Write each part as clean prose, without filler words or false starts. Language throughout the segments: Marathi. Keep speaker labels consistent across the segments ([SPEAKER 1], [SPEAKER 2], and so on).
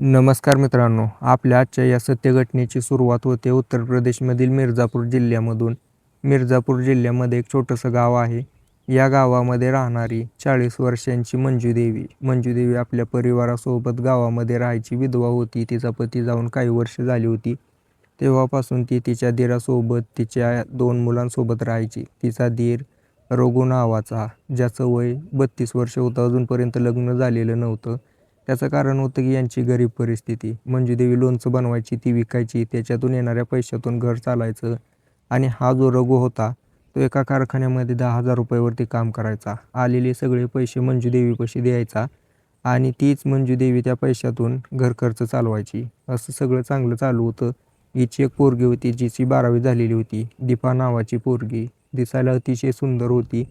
[SPEAKER 1] नमस्कार मित्रांनो, आपल्या आजच्या या सत्यघटनेची सुरुवात होते उत्तर प्रदेशमधील मिर्झापूर जिल्ह्यामधून. मिर्झापूर जिल्ह्यामध्ये एक छोटंसं गाव आहे. या गावामध्ये राहणारी 40 वर्षांची मंजूदेवी आपल्या परिवारासोबत गावामध्ये राहायची विधवा होती. तिचा पती जाऊन काही वर्ष झाली होती. तेव्हापासून ती तिच्या दीरासोबत तिच्या 2 मुलांसोबत राहायची. तिचा दीर रघु नावाचा, ज्याचं वय 32 वर्ष होतं, अजूनपर्यंत लग्न झालेलं नव्हतं. त्याचं कारण होतं की यांची गरीब परिस्थिती. मंजूदेवी लोणचं बनवायची, ती विकायची, त्याच्यातून येणाऱ्या पैशातून घर चालायचं. आणि हा जो रघु होता तो एका कारखान्यामध्ये 10,000 रुपयावरती काम करायचा. आलेले सगळे पैसे मंजूदेवीपाशी द्यायचा आणि तीच मंजूदेवी त्या पैशातून घरखर्च चालवायची. असं सगळं चांगलं चालू होतं. हिची एक पोरगी होती, जिची 12वी झालेली होती, दीपा नावाची पोरगी. दिसायला अतिशय सुंदर होती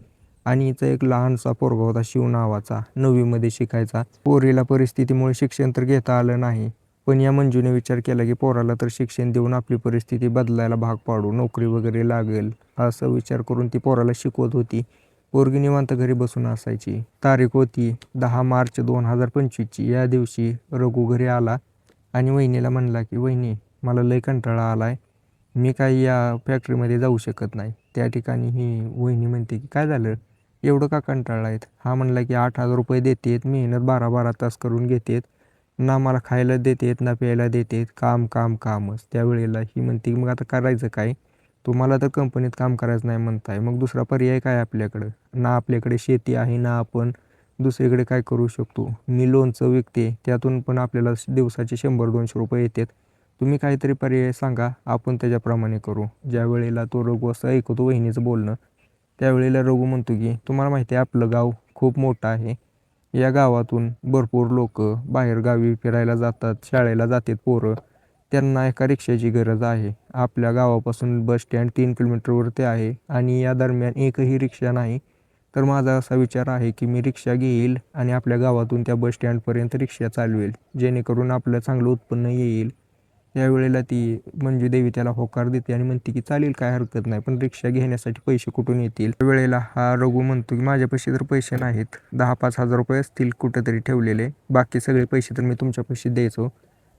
[SPEAKER 1] आणि हिचा एक लहानसा पोरगा होता, शिव नावाचा, 9वी शिकायचा. पोरीला परिस्थितीमुळे शिक्षण तर घेता आलं नाही, पण या मंजूने विचार केला की पोराला तर शिक्षण देऊन आपली परिस्थिती बदलायला भाग पाडू, नोकरी वगैरे लागेल, असा विचार करून ती पोराला शिकवत होती. पोरगी निवांत घरी बसून असायची. तारीख होती 10 मार्च 2025ची. या दिवशी रघु घरी आला आणि वहिनीला म्हणला की वहिनी, मला लय कंटाळा आलाय, मी काही या फॅक्टरीमध्ये जाऊ शकत नाही. त्या ठिकाणी ही वहिनी म्हणते की काय झालं, एवढं का कंटाळला आहेत? हा म्हणला की 8,000 रुपये देतेत, मेहनत 12-12 तास करून घेतेत, ना मला खायला देतेत ना प्यायला देतेत, काम काम कामच. त्यावेळेला ही म्हणते की मग आता करायचं काय? तुम्हाला तर कंपनीत काम करायचं नाही म्हणताय, मग दुसरा पर्याय काय आपल्याकडं? ना आपल्याकडे शेती आहे, ना आपण दुसरीकडे काय करू शकतो. मी लोणचं विकते, त्यातून पण आपल्याला दिवसाचे 100-200 रुपये येतात. तुम्ही काहीतरी पर्याय सांगा, आपण त्याच्याप्रमाणे करू. ज्या वेळेला तो रघु असं ऐकतो वहिनीचं बोलणं, त्यावेळेला रघु म्हणतो की तुम्हाला माहिती आहे आपलं गाव खूप मोठं आहे. या गावातून भरपूर लोक बाहेरगावी फिरायला जातात, शाळेला जातात पोरं. त्यांना एका रिक्षाची गरज आहे. आपल्या गावापासून बस स्टँड 3 किलोमीटरवरती आहे आणि या दरम्यान एकही रिक्षा नाही. तर माझा असा विचार आहे की मी रिक्षा घेईल आणि आपल्या गावातून त्या बस स्टँडपर्यंत रिक्षा चालवेल, जेणेकरून आपलं चांगलं उत्पन्न येईल. त्यावेळेला ती मंजूदेवी त्याला होकार देते आणि म्हणते की चालेल, काय हरकत नाही, पण रिक्षा घेण्यासाठी पैसे कुठून येतील? त्यावेळेला हा रघु म्हणतो की माझ्यापाशी तर पैसे नाहीत, 10-5 हजार रुपये असतील कुठेतरी ठेवलेले, बाकी सगळे पैसे तर मी तुमच्यापाशी द्यायचो.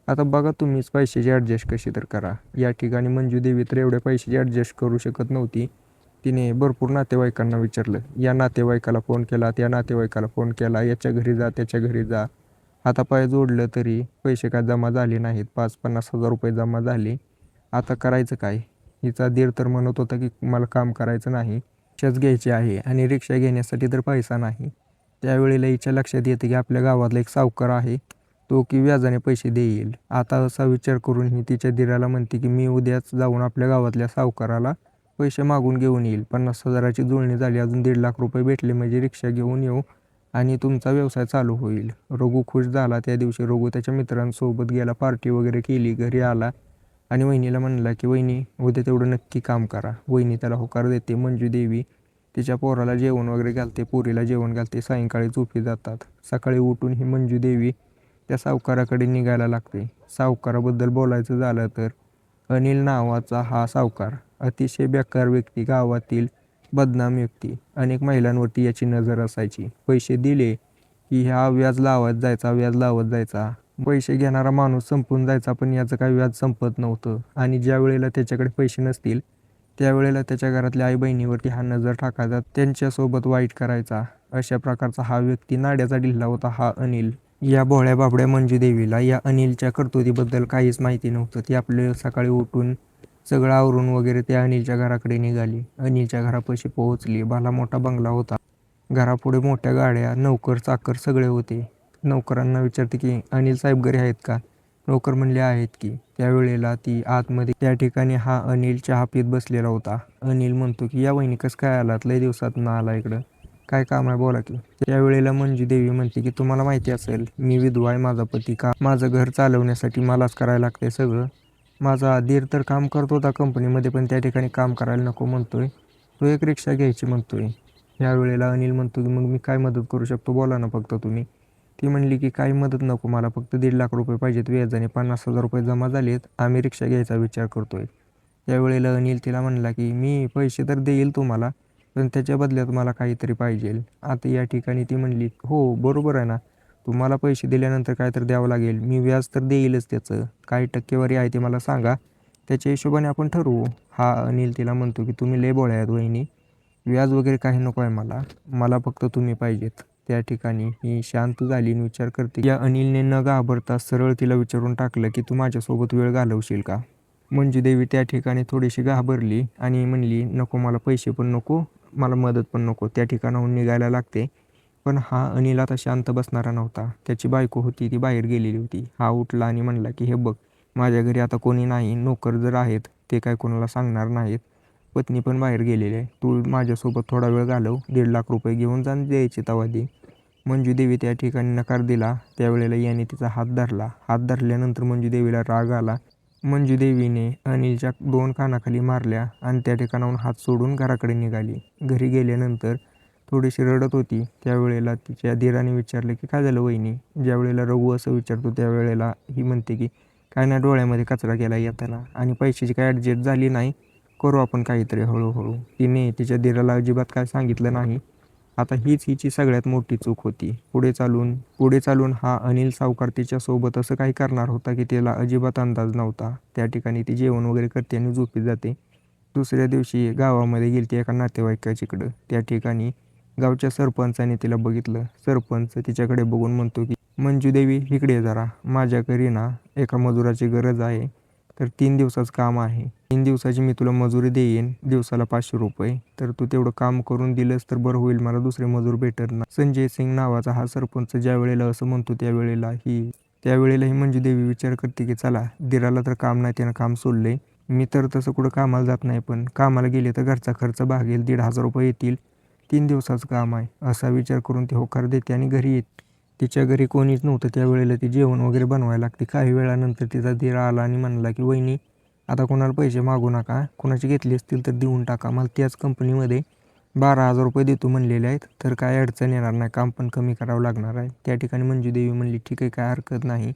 [SPEAKER 1] आता बघा तुम्हीच पैशाची ॲडजस्ट कशी तर करा. या ठिकाणी मंजूदेवी तर एवढ्या पैशाची ॲडजस्ट करू शकत नव्हती. तिने भरपूर नातेवाईकांना विचारलं. या नातेवाईकाला फोन केला, त्या नातेवाईकाला फोन केला, याच्या घरी जा, त्याच्या घरी जा. हातापाय जोडलं तरी पैसे काय जमा झाले नाहीत. 5-50 हजार रुपये जमा झाले. आता करायचं काय? हिचा दीर तर म्हणत होता की मला काम करायचं नाही, रिक्षाच घ्यायची आहे आणि रिक्षा घेण्यासाठी तर पैसा नाही. त्यावेळेला हिच्या लक्षात येतं की आपल्या गावातला एक सावकार आहे, तो की व्याजाने पैसे देईल. आता असा विचार करून ही तिच्या दीराला म्हणते की मी उद्याच जाऊन आपल्या गावातल्या सावकाराला पैसे मागून घेऊन येईल. 50 हजाराची जुळणी झाली, अजून 1.5 लाख रुपये भेटले म्हणजे रिक्षा घेऊन येऊ आणि तुमचा व्यवसाय चालू होईल. रघु खुश झाला. त्या दिवशी रघु त्याच्या मित्रांसोबत गेला, पार्टी वगैरे केली, घरी आला आणि वहिनीला म्हणला की वहिनी, उद्या तेवढं नक्की काम करा. वहिनी त्याला होकार देते. मंजूदेवी तिच्या पोराला जेवण वगैरे घालते, पोरीला जेवण घालते, सायंकाळी झोपी जातात. सकाळी उठून ही मंजूदेवी त्या सावकाराकडे निघायला लागते. सावकाराबद्दल बोलायचं झालं तर अनिल नावाचा हा सावकार अतिशय बेकार व्यक्ती, गावातील बदनाम व्यक्ती. अनेक महिलांवरती याची नजर असायची. पैसे दिले की हा व्याज लावत जायचा, व्याज लावत जायचा. पैसे घेणारा माणूस संपून जायचा, पण याचं काही व्याज संपत नव्हतं. आणि ज्या वेळेला त्याच्याकडे पैसे नसतील त्यावेळेला त्याच्या घरातल्या आई बहिणीवरती हा नजर टाकायचा, त्यांच्यासोबत वाईट करायचा. अशा प्रकारचा हा व्यक्ती, नाड्याचा ढिल्ला होता हा अनिल. या भोळ्या बाबड्या मंजूदेवीला या अनिलच्या कर्तृत्वाबद्दल काहीच माहिती नव्हतं. ती आपले सकाळी उठून सगळं आवरून वगैरे त्या अनिलच्या घराकडे निघाली. अनिलच्या घरापाशी पोहोचली. भला मोठा बंगला होता. घरापुढे मोठ्या गाड्या, नोकर चाकर सगळे होते. नोकरांना विचारते की अनिल साहेब घरी आहेत का? नोकर म्हणले आहेत की. त्यावेळेला ती आतमध्ये, त्या ठिकाणी हा अनिल चहा पीत बसलेला होता. अनिल म्हणतो की या वहिनी कसं काय आलात, लय दिवसात आला इकडं, काय काम आहे बोला की. त्यावेळेला मंजूदेवी म्हणते की तुम्हाला माहिती असेल मी विधवा आहे, माझा पती का माझं घर चालवण्यासाठी मलाच करायला लागते सगळं. माझा दीर तर काम करत होता कंपनीमध्ये, पण त्या ठिकाणी काम करायला नको म्हणतोय, तो एक रिक्षा घ्यायची म्हणतोय. यावेळेला अनिल म्हणतो की मग मी काय मदत करू शकतो, बोला ना फक्त तुम्ही. ती म्हणली की काही मदत नको मला, फक्त 1.5 लाख रुपये पाहिजेत व्याजाने. 50 हजार रुपये जमा झालेत, आम्ही रिक्षा घ्यायचा विचार करतोय. त्यावेळेला अनिल तिला म्हणला की मी पैसे तर देईल तुम्हाला, पण त्याच्या बदल्यात मला काहीतरी पाहिजे. आता या ठिकाणी ती म्हणली हो बरोबर आहे ना, तुम्हाला पैसे दिल्यानंतर काय तर द्यावं लागेल. मी व्याज तर देईलच त्याचं. काय टक्केवारी आहे ते मला सांगा. त्याच्या हिशोबाने आपण ठरवू. हा अनिल तिला म्हणतो की तुम्ही लय भोळ्या आहेत वहिनी. व्याज वगैरे काही नको आहे मला. मला फक्त तुम्ही पाहिजेत. त्या ठिकाणी ही शांत झाली आणि विचार करते. या अनिलने न घाबरता सरळ तिला विचारून टाकलं की तू माझ्यासोबत वेळ घालवशील का? मंजू देवी त्या ठिकाणी थोडीशी घाबरली आणि म्हणली नको मला पैसे पण नको, मला मदत पण नको. त्या ठिकाणाहून निघायला लागते. पण हा अनिल आता शांत बसणारा नव्हता. त्याची बायको होती ती बाहेर गेलेली होती. हा उठला आणि म्हणला की हे बघ माझ्या घरी आता कोणी नाही, नोकर जर आहेत ते काय कोणाला सांगणार नाहीत. पत्नी पण बाहेर गेलेली आहे. तू माझ्यासोबत थोडा वेळ घालव, 1.5 लाख रुपये घेऊन जा आणि द्यायचे तवा दे. मंजू देवी त्या ठिकाणी नकार दिला. त्यावेळेला याने तिचा हात धरला. हात धरल्यानंतर मंजू देवीला राग आला. मंजू देवीने अनिलच्या 2 कानाखाली मारल्या आणि त्या ठिकाणाहून हात सोडून घराकडे निघाली. घरी गेल्यानंतर थोडीशी रडत होती. त्यावेळेला तिच्या धीराने विचारले की काय झालं वहिनी? ज्यावेळेला रघु असं विचारतो त्यावेळेला ही म्हणते की काय नाही, डोळ्यामध्ये कचरा गेला येताना आणि पैशाची काय ॲडजस्ट झाली नाही, करू आपण काहीतरी हळूहळू. तिने तिच्या धीराला अजिबात काय सांगितलं नाही. आता हीच हिची सगळ्यात मोठी चूक होती. पुढे चालून हा अनिल सावकार तिच्यासोबत असं काही करणार होता की तिला अजिबात अंदाज नव्हता. त्या ठिकाणी ती जेवण वगैरे करते आणि झोपी जाते. दुसऱ्या दिवशी गावामध्ये गेलती एका नातेवाईकाच्याकडं. त्या ठिकाणी गावच्या सरपंचाने तिला बघितलं. सरपंच तिच्याकडे बघून म्हणतो की मंजू देवी इकडे ये जरा. माझ्या घरी ना एका मजुराची गरज आहे. तर 3 दिवसाचं काम आहे. 3 दिवसाची मी तुला मजुरी देईन, दिवसाला 500 रुपये. तर तू तेवढं काम करून दिलंस तर बरं होईल, मला दुसरे मजूर भेटत ना. संजय सिंग नावाचा हा सरपंच ज्या वेळेला असं म्हणतो त्यावेळेला ही मंजू देवी विचार करते की चला दिराला तर काम नाही, त्यानं काम सोडलंय. मी तर तसं कुठं कामाला जात नाही, पण कामाला गेले तर घरचा खर्च भागेल, 1,500 रुपये येतील. 3 दिवसाचं काम आहे असा विचार करून ती होकार देते आणि घरी येते. तिच्या घरी कोणीच नव्हतं. त्यावेळेला ती जेवण वगैरे बनवायला लागते. काही वेळानंतर तिचा धीर आला आणि म्हणला की वहिनी आता कोणाला पैसे मागू नका, कोणाचे घेतले असतील तर देऊन टाका. मला त्याच कंपनीमध्ये 12,000 रुपये देतो म्हणलेले आहेत. तर काय अडचण येणार नाही, काम पण कमी करावं लागणार आहे. त्या ठिकाणी मंजू देवी म्हणली ठीक आहे, काय हरकत नाही.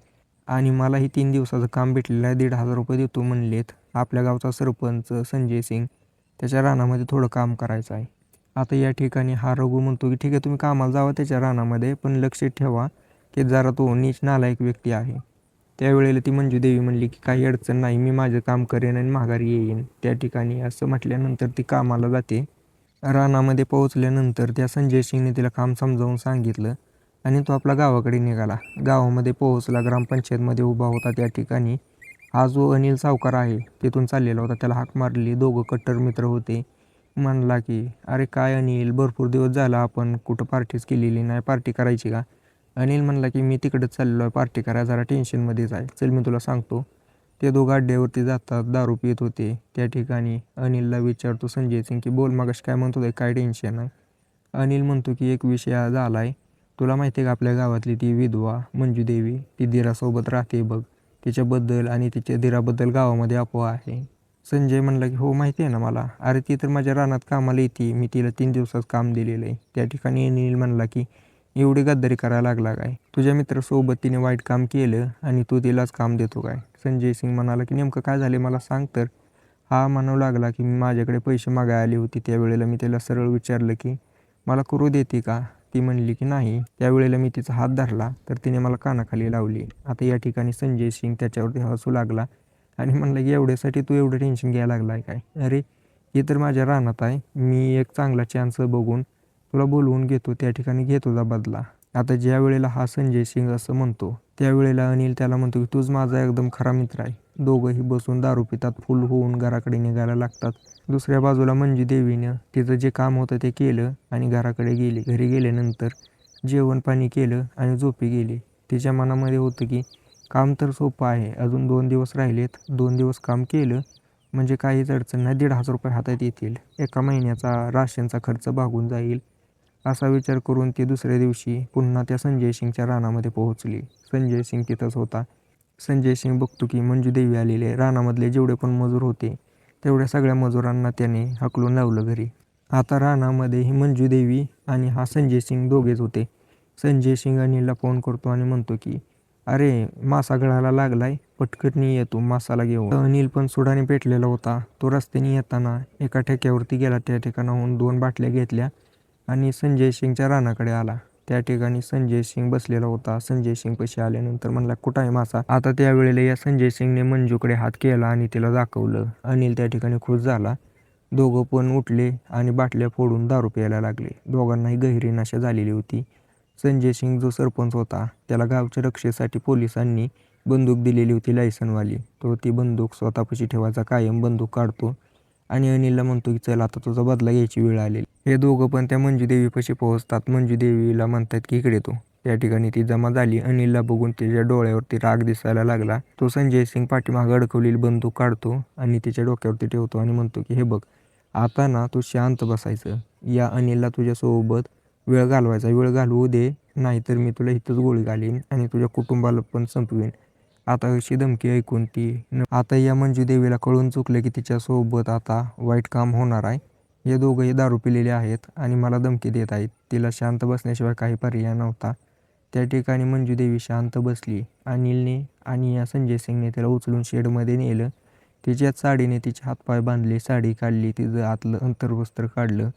[SPEAKER 1] आणि मलाही 3 दिवसाचं काम भेटलेलं आहे, 1,500 रुपये देतो म्हणलेत. आपल्या गावचा सरपंच संजय सिंग, त्याच्या रानामध्ये थोडं काम करायचं आहे. आता या ठिकाणी हा रघु म्हणतो की ठीक आहे तुम्ही कामाला जावा त्याच्या रानामध्ये, पण लक्ष ठेवा की जरा तो नीच नालायक व्यक्ती आहे. त्यावेळेला ती मंजू देवी म्हणली की काही अडचण नाही, मी माझं काम करेन आणि माघारी येईन. त्या ठिकाणी असं म्हटल्यानंतर ती कामाला जाते. रानामध्ये पोहोचल्यानंतर त्या संजय सिंगने तिला काम समजावून सांगितलं आणि तो आपला गावाकडे निघाला. गावामध्ये पोहोचला, ग्रामपंचायतमध्ये उभा होता. त्या ठिकाणी हा जो अनिल सावकार आहे तिथून चाललेला होता. त्याला हाक मारली. दोघं कट्टर मित्र होते. म्हणला की अरे काय अनिल, भरपूर दिवस झाला आपण कुठं पार्टीच केलेली नाही, पार्टी करायची का? अनिल म्हणला की मी तिकडेच चाललो आहे पार्टी करायला, जरा टेन्शनमध्येच आहे, चल मी तुला सांगतो. ते दोघं अड्ड्यावरती जातात, दारू पित होते. त्या ठिकाणी अनिलला विचारतो संजय सिंग की बोल मगाशी काय म्हणत होता, काय टेन्शन आहे? अनिल म्हणतो की एक विषय झाला आहे, तुला माहिती आहे का आपल्या गावातली ती विधवा मंजू देवी, ती दिरासोबत राहते बघ, तिच्याबद्दल आणि तिच्या दिराबद्दल गावामध्ये अफवा आहे. संजय म्हणला की हो माहिती आहे ना मला, अरे ती तर माझ्या रानात कामाला येते, मी तिला 3 दिवसात काम दिलेलं आहे. त्या ठिकाणी अनिल म्हणला की एवढी गद्दारी करायला लागला काय? तुझ्या मित्रासोबत तिने वाईट काम केलं आणि तू तिलाच काम देतो काय? संजय सिंग म्हणाला की नेमकं काय झाले मला सांग तर. हा म्हणू लागला की माझ्याकडे पैसे मागायला आली होती. त्यावेळेला मी त्याला सरळ विचारलं की मला करू देते का? ती म्हणली की नाही. त्यावेळेला मी तिचा हात धरला तर तिने मला कानाखाली लावली. आता या ठिकाणी संजय सिंग त्याच्यावरती हसू लागला आणि म्हणलं की एवढ्यासाठी तू एवढं टेन्शन घ्यायला लागला आहे काय? अरे हे तर माझ्या रानात आहे, मी एक चांगला चान्स बघून तुला बोलवून घेतो, त्या ठिकाणी घे तुझा बदला. आता ज्या वेळेला हा संजय सिंग असं म्हणतो त्यावेळेला अनिल त्याला म्हणतो की तूच माझा एकदम खरा मित्र आहे. दोघंही बसून दारू पितात, फुल होऊन घराकडे निघायला लागतात. दुसऱ्या बाजूला मंजू देवीनं तिचं जे काम होतं ते केलं आणि घराकडे गेली. घरी गेल्यानंतर जेवण पाणी केलं आणि झोपी गेली. तिच्या मनामध्ये होतं की काम तर सोपं आहे, अजून 2 दिवस राहिलेत, 2 दिवस काम केलं म्हणजे काहीच अडचण नाही, 1,500 रुपये हातात येतील, एका महिन्याचा राशनचा खर्च भागून जाईल. असा विचार करून ती दुसऱ्या दिवशी पुन्हा त्या संजय सिंगच्या रानामध्ये पोहोचली. संजय सिंग तिथंच होता. संजय सिंग बघतो की मंजू देवी आलेले आहे. रानामधले जेवढे पण मजूर होते तेवढ्या सगळ्या मजुरांना त्याने हाकलून लावलं घरी. आता रानामध्ये ही मंजू देवी आणि हा संजय सिंग दोघेच होते. संजय सिंग अनिलला फोन करतो आणि म्हणतो की अरे मासा गळायला लागलाय, पटकन येतो मासाला घेऊन. अनिल पण सुडाने पेटलेला होता. तो रस्त्याने येताना एका ठेक्यावरती गेला. त्या ठिकाणाहून 2 बाटल्या घेतल्या आणि संजय सिंगच्या रानाकडे आला. त्या ठिकाणी संजय सिंग बसलेला होता. संजय सिंग पाशी आल्यानंतर म्हणला, कुठं आहे मासा? आता त्यावेळेला या संजय सिंगने मंजूकडे हात केला आणि तिला दाखवलं. अनिल त्या ठिकाणी खुश झाला. दोघं पण उठले आणि बाटल्या फोडून दारू प्यायला लागले. दोघांनाही गहिरी नशा झालेली होती. संजय सिंग जो सरपंच होता त्याला गावच्या रक्षेसाठी पोलिसांनी बंदूक दिलेली होती लायसनवाली. तो ती बंदूक स्वतःपाशी ठेवायचा, कायम बंदूक काढतो आणि अनिलला म्हणतो की चल आता तुझा बदला घ्यायची वेळ आलेली. हे दोघं पण त्या मंजूदेवीपाशी पोहोचतात. मंजूदेवीला म्हणतात की इकडे तो. त्या ठिकाणी ती जमा झाली. अनिलला बघून तिच्या डोळ्यावरती राग दिसायला लागला. तो संजय सिंग पाठीमागे अडकवलेली बंदूक काढतो आणि तिच्या डोक्यावरती ठेवतो आणि म्हणतो की हे बघ, आता ना तू शांत बसायचं. या अनिलला तुझ्यासोबत वेळ घालवायचा, वेळ घालवू दे, नाहीतर मी तुला इथंच गोळी घालीन आणि तुझ्या कुटुंबाला पण संपवीन. आता अशी धमकी ऐकून आता या मंजूदेवीला कळून चुकलं की तिच्यासोबत आता वाईट काम होणार आहे. हे दोघंही दारू पिलेले आहेत आणि मला धमकी देत आहेत. तिला शांत बसण्याशिवाय काही पर्याय नव्हता. त्या ठिकाणी मंजूदेवी शांत बसली. अनिलने आणि या संजय सिंगने तिला उचलून शेडमध्ये नेलं. तिच्याच साडीने तिचे हातपाय बांधले, साडी काढली, तिचं आतलं अंतर्वस्त्र काढलं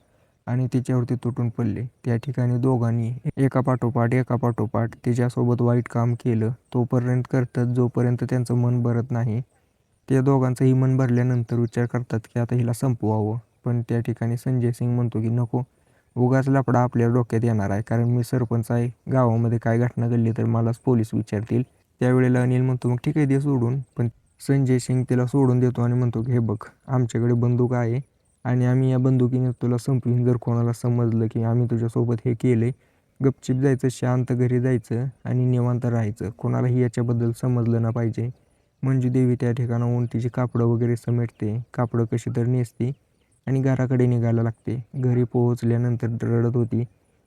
[SPEAKER 1] आणि तिच्यावरती तुटून पडले. त्या ठिकाणी दोघांनी एका पाठोपाठ तिच्यासोबत वाईट काम केलं. तोपर्यंत करतात जोपर्यंत त्यांचं मन भरत नाही. त्या दोघांचंही मन भरल्यानंतर विचार करतात की आता हिला संपवावं. पण त्या ठिकाणी संजय सिंग म्हणतो की नको, उगाच लफडा आपल्या डोक्यात येणार आहे, कारण मी सरपंच आहे. गावामध्ये काय घटना घडली तर मलाच पोलीस विचारतील. त्यावेळेला अनिल म्हणतो मग ठीक आहे, दे सोडून. पण संजय सिंग तिला सोडून देतो आणि म्हणतो की हे बघ, आमच्याकडे बंदूक आहे आणि आम्ही या बंदुकीने तुला संपवीन. जर कोणाला समजलं की आम्ही तुझ्यासोबत हे केले, गपचीप जायचं, शांत घरी जायचं आणि निवांत राहायचं. कोणालाही याच्याबद्दल समजलं ना पाहिजे. मंजूदेवी त्या ठिकाणाहून तिची कापडं वगैरे समेटते, कापडं कशी तर नेसते आणि घराकडे निघायला लागते. घरी पोहोचल्यानंतर रडत होती,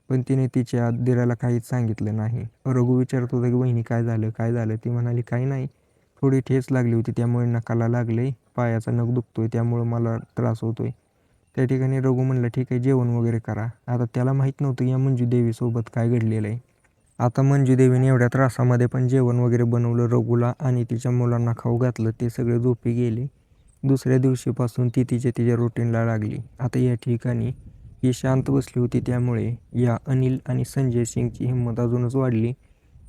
[SPEAKER 1] पण तिने तिच्या दिराला काहीच सांगितलं नाही. रघु विचारत होता की वहिनी काय झालं, काय झालं? ती म्हणाली काही नाही, थोडी ठेच लागली होती त्यामुळे नखाला लागले, पायाचा नख दुखतोय त्यामुळे मला त्रास होतोय. त्या ठिकाणी रघु म्हणला ठीक आहे, जेवण वगैरे करा. आता त्याला माहीत नव्हतं या मंजूदेवीसोबत काय घडलेलं आहे. आता मंजूदेवीने एवढ्या त्रासामध्ये पण जेवण वगैरे बनवलं रघुला आणि तिच्या मुलांना खाऊ घातलं. ते सगळे झोपी गेले. दुसऱ्या दिवशीपासून ती तिच्या रुटीनला लागली. आता या ठिकाणी ही शांत बसली होती, त्यामुळे या अनिल आणि संजय सिंगची हिंमत अजूनच वाढली.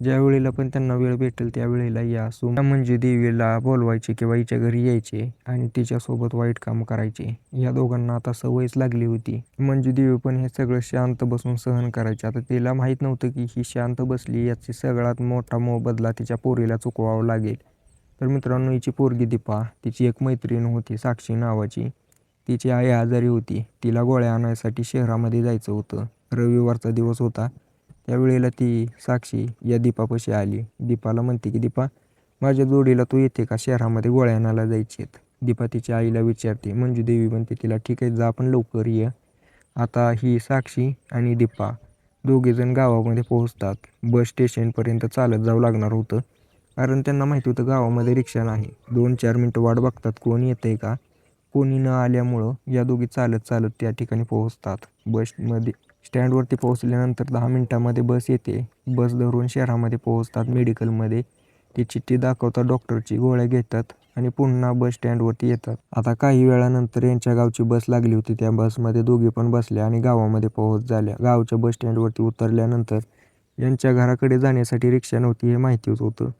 [SPEAKER 1] ज्या वेळेला पण त्यांना वेळ भेटेल त्यावेळेला या मंजूदेवीला बोलवायचे किंवा हिच्या घरी यायचे आणि तिच्यासोबत वाईट काम करायचे. या दोघांना आता सवयच लागली होती. मंजूदेवी पण हे सगळं शांत बसून सहन करायचे. आता तिला माहीत नव्हतं की ही शांत बसली याची सगळ्यात मोठा मोबदला तिच्या पोरीला चुकवावा लागेल. तर मित्रांनो, हिची पोरगी दीपा, तिची एक मैत्रीण होती साक्षी नावाची. तिची आई आजारी होती. तिला गोळ्या आणायसाठी शहरामध्ये जायचं होतं. रविवारचा दिवस होता. त्यावेळेला ती साक्षी या दीपापाशी आली. दीपाला म्हणते की दीपा, माझ्या जोडीला तू येते का? शहरामध्ये गोळ्या आणायला जायचे आहेत. दीपा तिच्या आईला विचारते. मंजूदेवी म्हणते तिला ठीक आहे, जा पण लवकर ये. आता ही साक्षी आणि दीपा दोघेजण गावामध्ये पोहोचतात. बस स्टेशनपर्यंत चालत जावं लागणार होतं, कारण त्यांना माहिती होतं गावामध्ये रिक्षा नाही. 2-4 मिनटं वाट बघतात कोण येतंय का. कोणी न आल्यामुळं या दोघी चालत चालत त्या ठिकाणी पोहोचतात. बसमध्ये स्टँडवरती पोहोचल्यानंतर 10 मिनटामध्ये बस येते. बस धरून शहरामध्ये पोहोचतात. मेडिकलमध्ये ती चिठ्ठी दाखवतात, डॉक्टरची गोळ्या घेतात आणि पुन्हा बस स्टँडवरती येतात. आता काही वेळानंतर यांच्या गावची बस लागली होती. त्या बसमध्ये दोघी पण बसल्या आणि गावामध्ये पोहोच झाल्या. गावच्या बस स्टँडवरती उतरल्यानंतर यांच्या घराकडे जाण्यासाठी रिक्षा नव्हती हे माहितीच होतं.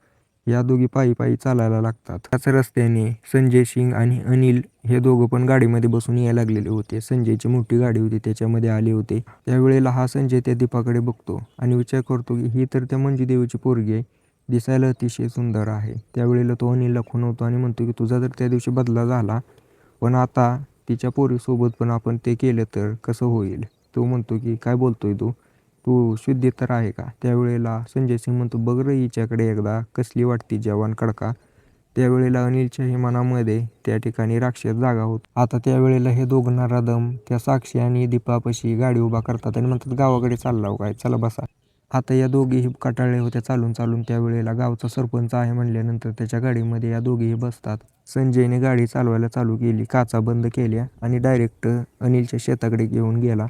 [SPEAKER 1] या दोघी पायी पायी चालायला लागतात. त्याच रस्त्याने संजय सिंग आणि अनिल हे दोघं पण गाडीमध्ये बसून यायला लागलेले होते. संजयची मोठी गाडी होती, त्याच्यामध्ये आले होते. त्यावेळेला हा संजय त्या दीपाकडे बघतो आणि विचार करतो की ही तर त्या मंजूदेवीची पोरगी आहे, दिसायला अतिशय सुंदर आहे. त्यावेळेला तो अनिलला खुणवतो आणि म्हणतो की तुझा तर त्या दिवशी बदला झाला, पण आता तिच्या पोरीसोबत पण आपण ते केलं तर कसं होईल? तो म्हणतो की काय बोलतोय तू, तू शुद्धी तर आहे का? त्यावेळेला संजय सिंग म्हणतो बघ रे हिच्याकडे एकदा, कसली वाटती जवान कडका. त्यावेळेला अनिलच्याही मनामध्ये त्या ठिकाणी राक्षस जागा होतो. आता त्यावेळेला हे दोघं नराधम त्या साक्षी आणि दीपापाशी गाडी उभा करतात आणि म्हणतात गावाकडे चाललाव काय, चला बसा. आता या दोघीही कटाळले होत्या चालून चालून. त्यावेळेला गावचा सरपंच आहे म्हणल्यानंतर त्याच्या गाडीमध्ये या दोघीही बसतात. संजयने गाडी चालवायला चालू केली, काचा बंद केल्या आणि डायरेक्ट अनिलच्या शेताकडे घेऊन गेला.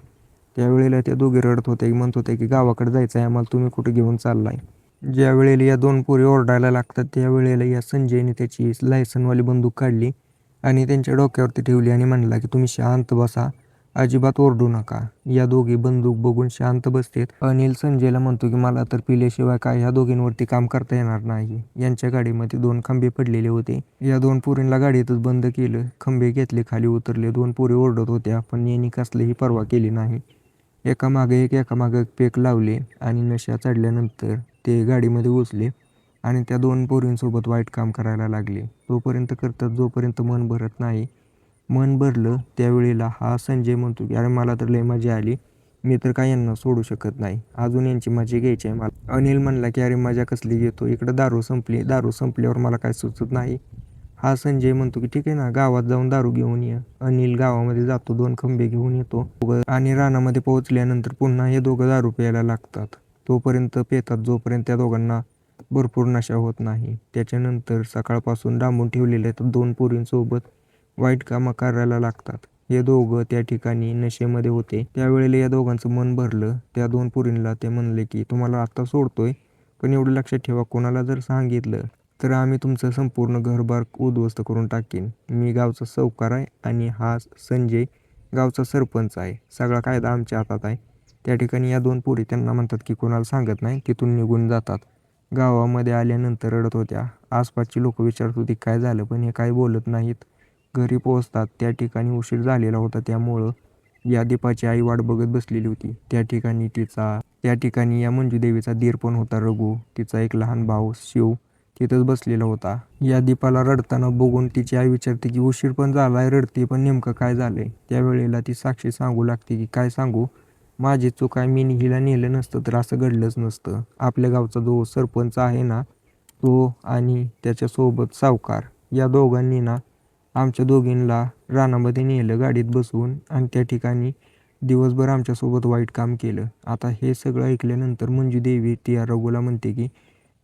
[SPEAKER 1] त्यावेळेला त्या दोघी रडत होते, म्हणत होते की गावाकडे जायचं आहे आम्हाला, तुम्ही कुठे घेऊन चाललाय? ज्या वेळेला या दोन पोरी ओरडायला लागतात त्यावेळेला या संजयने त्याची लायसनवाली बंदूक काढली आणि त्यांच्या डोक्यावरती ठेवली आणि म्हणला की तुम्ही शांत बसा अजिबात ओरडू नका. या दोघी बंदूक बघून शांत बसतेत. अनिल संजयला म्हणतो की मला तर पिल्याशिवाय काय ह्या दोघींवरती काम करता येणार नाही. यांच्या गाडीमध्ये 2 खंबे पडलेले होते. या 2 पोरींना गाडीतच बंद केलं. खंबे घेतले, खाली उतरले. 2 पोरी ओरडत होत्या पण यांनी कसलीही पर्वा केली नाही. एकामागे एक पेक लावले आणि नशा चढल्यानंतर ते गाडीमध्ये घुसले आणि त्या 2 पोरींसोबत वाईट काम करायला लागले. तोपर्यंत करतात जोपर्यंत मन भरत नाही. मन भरलं त्यावेळेला हा संजय म्हणतो की अरे मला तर लय मजा आली. मी तर काय यांना सोडू शकत नाही. अजून यांची मजा घ्यायची आहे मला. अनिल म्हणला की अरे मजा कसली घेतो? इकडं दारू संपली. दारू संपल्यावर मला काय सुचत नाही. हा संजय म्हणतो की ठीक आहे ना, गावात जाऊन दारू घेऊन ये. अनिल गावामध्ये जातो, 2 खंबे घेऊन येतो आणि रानामध्ये पोहोचल्यानंतर पुन्हा हे दोघं दारू प्यायला लागतात. तोपर्यंत पेतात जोपर्यंत त्या दोघांना भरपूर नशा होत नाही. त्याच्यानंतर सकाळपासून डांबून ठेवलेल्या 2 पोरींसोबत वाईट कामं करायला लागतात. हे दोघं त्या ठिकाणी नशेमध्ये होते. त्यावेळेला या दोघांचं मन भरलं. त्या 2 पोरींना ते म्हणले की तुम्हाला आत्ता सोडतोय, पण एवढं लक्षात ठेवा कोणाला जर सांगितलं तर आम्ही तुमचं संपूर्ण घरबार उद्ध्वस्त करून टाकीन. मी गावचा सावकार आहे आणि हा संजय गावचा सरपंच आहे. सगळा कायदा आमच्या हातात आहे. त्या ठिकाणी या 2 पोरी त्यांना म्हणतात की कोणाला सांगत नाही. तिथून निघून जातात. गावामध्ये आल्यानंतर रडत होत्या. आसपासची लोक विचारत होती काय झालं, पण हे काही बोलत नाहीत. घरी पोहोचतात. त्या ठिकाणी उशीर झालेला होता त्यामुळं या दीपाची आई वाट बघत बसलेली होती. त्या ठिकाणी या मंजूदेवीचा दीर पण होता रघु. तिचा एक लहान भाऊ शिव तिथंच बसलेला होता. या दीपाला रडताना बघून तिची आई विचारते की उशीर पण झालाय, रडते पण नेमकं काय झालंय? त्यावेळेला ती साक्षी सांगू लागते की काय सांगू, माझी चूक आहे. मी हिला नेलं नसतं तर असं घडलंच नसतं. आपल्या गावचा जो सरपंच आहे ना, तो आणि त्याच्यासोबत सावकार या दोघांनी ना आमच्या दोघींना रानामध्ये नेलं गाडीत बसवून आणि त्या ठिकाणी दिवसभर आमच्यासोबत वाईट काम केलं. आता हे सगळं ऐकल्यानंतर मंजूदेवी ती रघुला म्हणते की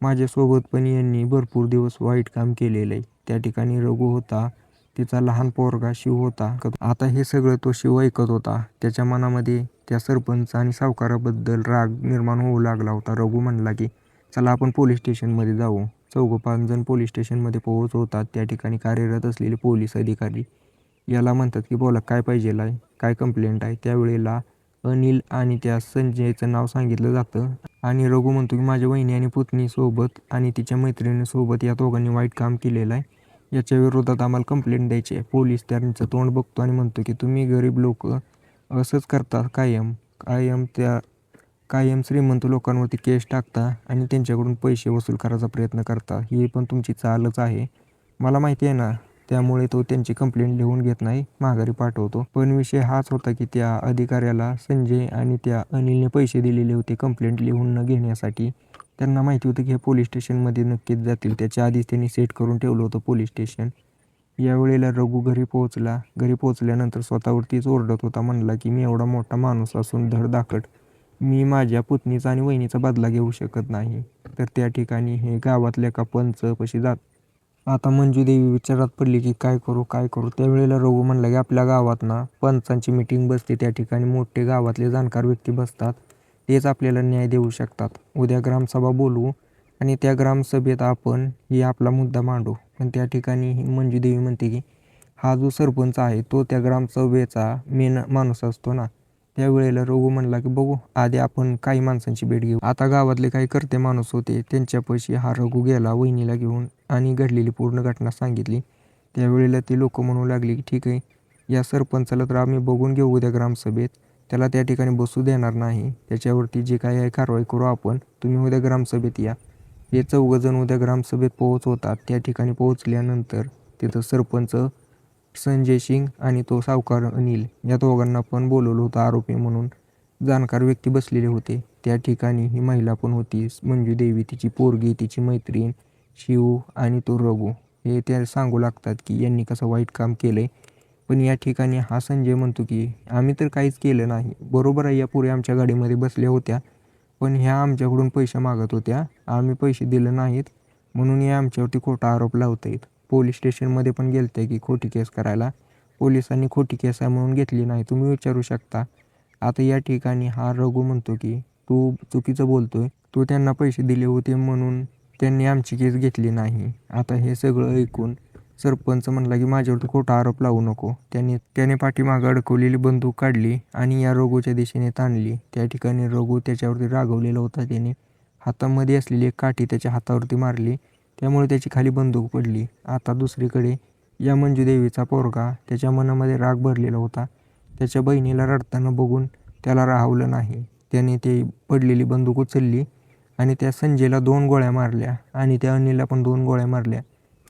[SPEAKER 1] माझ्यासोबत पण यांनी भरपूर दिवस वाईट काम केलेलं आहे. त्या ठिकाणी रघु होता, तिचा लहान पोरगा शिव होता. आता हे सगळं तो शिव ऐकत होता. त्याच्या मनामध्ये त्या सरपंच आणि सावकाराबद्दल राग निर्माण होऊ लागला होता. रघु म्हणला की चला आपण पोलीस स्टेशनमध्ये जाऊ. 4-5 जण पोलीस स्टेशनमध्ये पोहोचवतात. त्या ठिकाणी कार्यरत असलेले पोलीस अधिकारी याला म्हणतात की बोला काय पाहिजेल आहे, काय कंप्लेंट आहे? त्यावेळेला अनिल आणि त्या संजयचं नाव सांगितलं जातं आणि रघु म्हणतो की माझ्या वहिनी आणि पुतणीसोबत आणि तिच्या मैत्रिणीसोबत या दोघांनी वाईट काम केलेलं आहे. याच्या विरोधात आम्हाला कंप्लेंट द्यायची आहे. पोलीस त्यांचं तोंड बघतो आणि म्हणतो की तुम्ही गरीब लोक असंच करता कायम श्रीमंत लोकांवरती केस टाकता आणि त्यांच्याकडून पैसे वसूल करायचा प्रयत्न करता. ही पण तुमची चालच आहे. मला माहिती आहे ना. त्यामुळे तो त्यांची कंप्लेंट लिहून घेत नाही, माघारी पाठवतो. पण विषय हाच होता की त्या अधिकाऱ्याला संजय आणि त्या अनिलने पैसे दिलेले होते कंप्लेंट लिहून न घेण्यासाठी. त्यांना माहिती होतं की हे पोलीस स्टेशनमध्ये नक्कीच जातील. त्याच्या आधीच त्यांनी सेट करून ठेवलं होतं पोलीस स्टेशन. यावेळेला रघु घरी पोहोचला. घरी पोहोचल्यानंतर स्वतःवरतीच ओरडत होता. म्हणला की मी एवढा मोठा माणूस असून धडधाकट मी माझ्या पुतणीचा आणि वहिनीचा बदला घेऊ शकत नाही. तर त्या ठिकाणी हे गावातल्या एका पंचपाशी जात. आता मंजूदेवी विचारात पडली की काय करू काय करू? त्यावेळेला रघु म्हणला की आपल्या गावात ना पंचांची मीटिंग बसते. त्या ठिकाणी मोठे गावातले जाणकार व्यक्ती बसतात. तेच आपल्याला न्याय देऊ शकतात. उद्या ग्रामसभा बोलवू आणि त्या ग्रामसभेत आपण ही आपला मुद्दा मांडू. पण त्या ठिकाणी मंजूदेवी म्हणते की हा जो सरपंच आहे तो त्या ग्रामसभेचा मेन माणूस असतो ना. त्यावेळेला रघु म्हणला की बघू आधी आपण काही माणसांची भेट घेऊ. आता गावातले काही कर्ते माणूस होते. त्यांच्यापाशी हा रघु गेला वहिनीला घेऊन आणि घडलेली पूर्ण घटना सांगितली. त्यावेळेला ती लोक म्हणू लागली की ठीक आहे, या सरपंचाला तर आम्ही बघून घेऊ उद्या ग्रामसभेत. त्याला त्या ठिकाणी बसू देणार नाही. त्याच्यावरती जे काही आहे कारवाई करू आपण. तुम्ही उद्या ग्रामसभेत या. हे 4 जण उद्या ग्रामसभेत पोहोचवतात. त्या ठिकाणी पोहोचल्यानंतर तिथं सरपंच संजय सिंग आणि तो सावकार अनिल या दोघांना पण बोलवलं होतं आरोपी म्हणून. जाणकार व्यक्ती बसलेले होते. त्या ठिकाणी ही महिला पण होती. मंजूदेवी, तिची पोरगी, तिची मैत्रीण, शिव आणि तो रघु हे त्या सांगू लागतात की यांनी कसं वाईट काम केलंय. पण या ठिकाणी हा संजय म्हणतो की आम्ही तर काहीच केलं नाही. बरोबर आहे, या पोरी आमच्या गाडीमध्ये बसल्या होत्या पण ह्या आमच्याकडून पैसे मागत होत्या. आम्ही पैसे दिले नाहीत म्हणून या आमच्यावरती खोटा आरोप लावतायत. पोलीस स्टेशनमध्ये पण गेलते की खोटी केस करायला. पोलिसांनी खोटी केस आहे म्हणून घेतली नाही. तुम्ही विचारू शकता. आता या ठिकाणी हा रघु म्हणतो की तू चुकीचं बोलतोय. तू त्यांना पैसे दिले होते म्हणून त्यांनी आमची केस घेतली नाही. आता हे सगळं ऐकून सरपंच म्हणला की माझ्यावरती खोटा आरोप लावू नको. त्याने पाठीमागं अडकवलेली बंदूक काढली आणि या रघुच्या दिशेने ताणली. त्या ठिकाणी रघु त्याच्यावरती रागावलेला होता. त्याने हातामध्ये असलेली एक काठी त्याच्या हातावरती मारली. त्यामुळे त्याची खाली बंदूक पडली. आता दुसरीकडे या मंजुदेवीचा पोरगा, त्याच्या मनामध्ये राग भरलेला होता. त्याच्या बहिणीला रडताना बघून त्याला राहावलं नाही. त्याने ते पडलेली बंदूक उचलली आणि त्या संजयला 2 गोळ्या मारल्या आणि त्या अनिलला पण 2 गोळ्या मारल्या.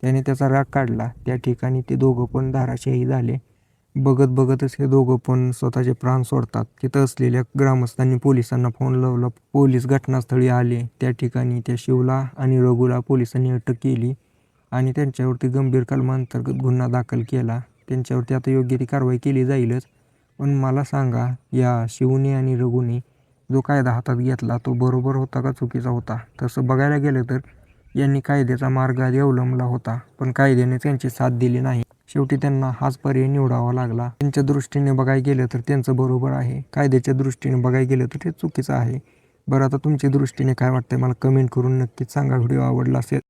[SPEAKER 1] त्याने त्याचा राग काढला. त्या ठिकाणी ते दोघं पण धाराशायी झाले. बघत बघतच हे दोघं पण स्वतःचे प्राण सोडतात. तिथं असलेल्या ग्रामस्थांनी पोलिसांना फोन लावला. पोलीस घटनास्थळी आले. त्या ठिकाणी त्या शिवला आणि रघुला पोलिसांनी अटक केली आणि त्यांच्यावरती गंभीर कलमांतर्गत गुन्हा दाखल केला. त्यांच्यावरती आता योग्य ती कारवाई केली जाईलच. पण मला सांगा, या शिवने आणि रघुने जो कायदा हातात घेतला तो बरोबर होता का चुकीचा होता? तसं बघायला गेलं तर यांनी कायद्याचा मार्ग आधी अवलंबला होता, पण कायद्याने त्यांची साथ दिली नाही. शेवटी त्यांना हाच पर्याय निवडावा लागला. त्यांच्या दृष्टीने बघायला गेलं तर त्यांचं बरोबर आहे, कायद्याच्या दृष्टीने बघायला गेलं तर ते चुकीचं आहे. बरं, आता तुमच्या दृष्टीने काय वाटतंय मला कमेंट करून नक्कीच सांगा. व्हिडिओ आवडला असेल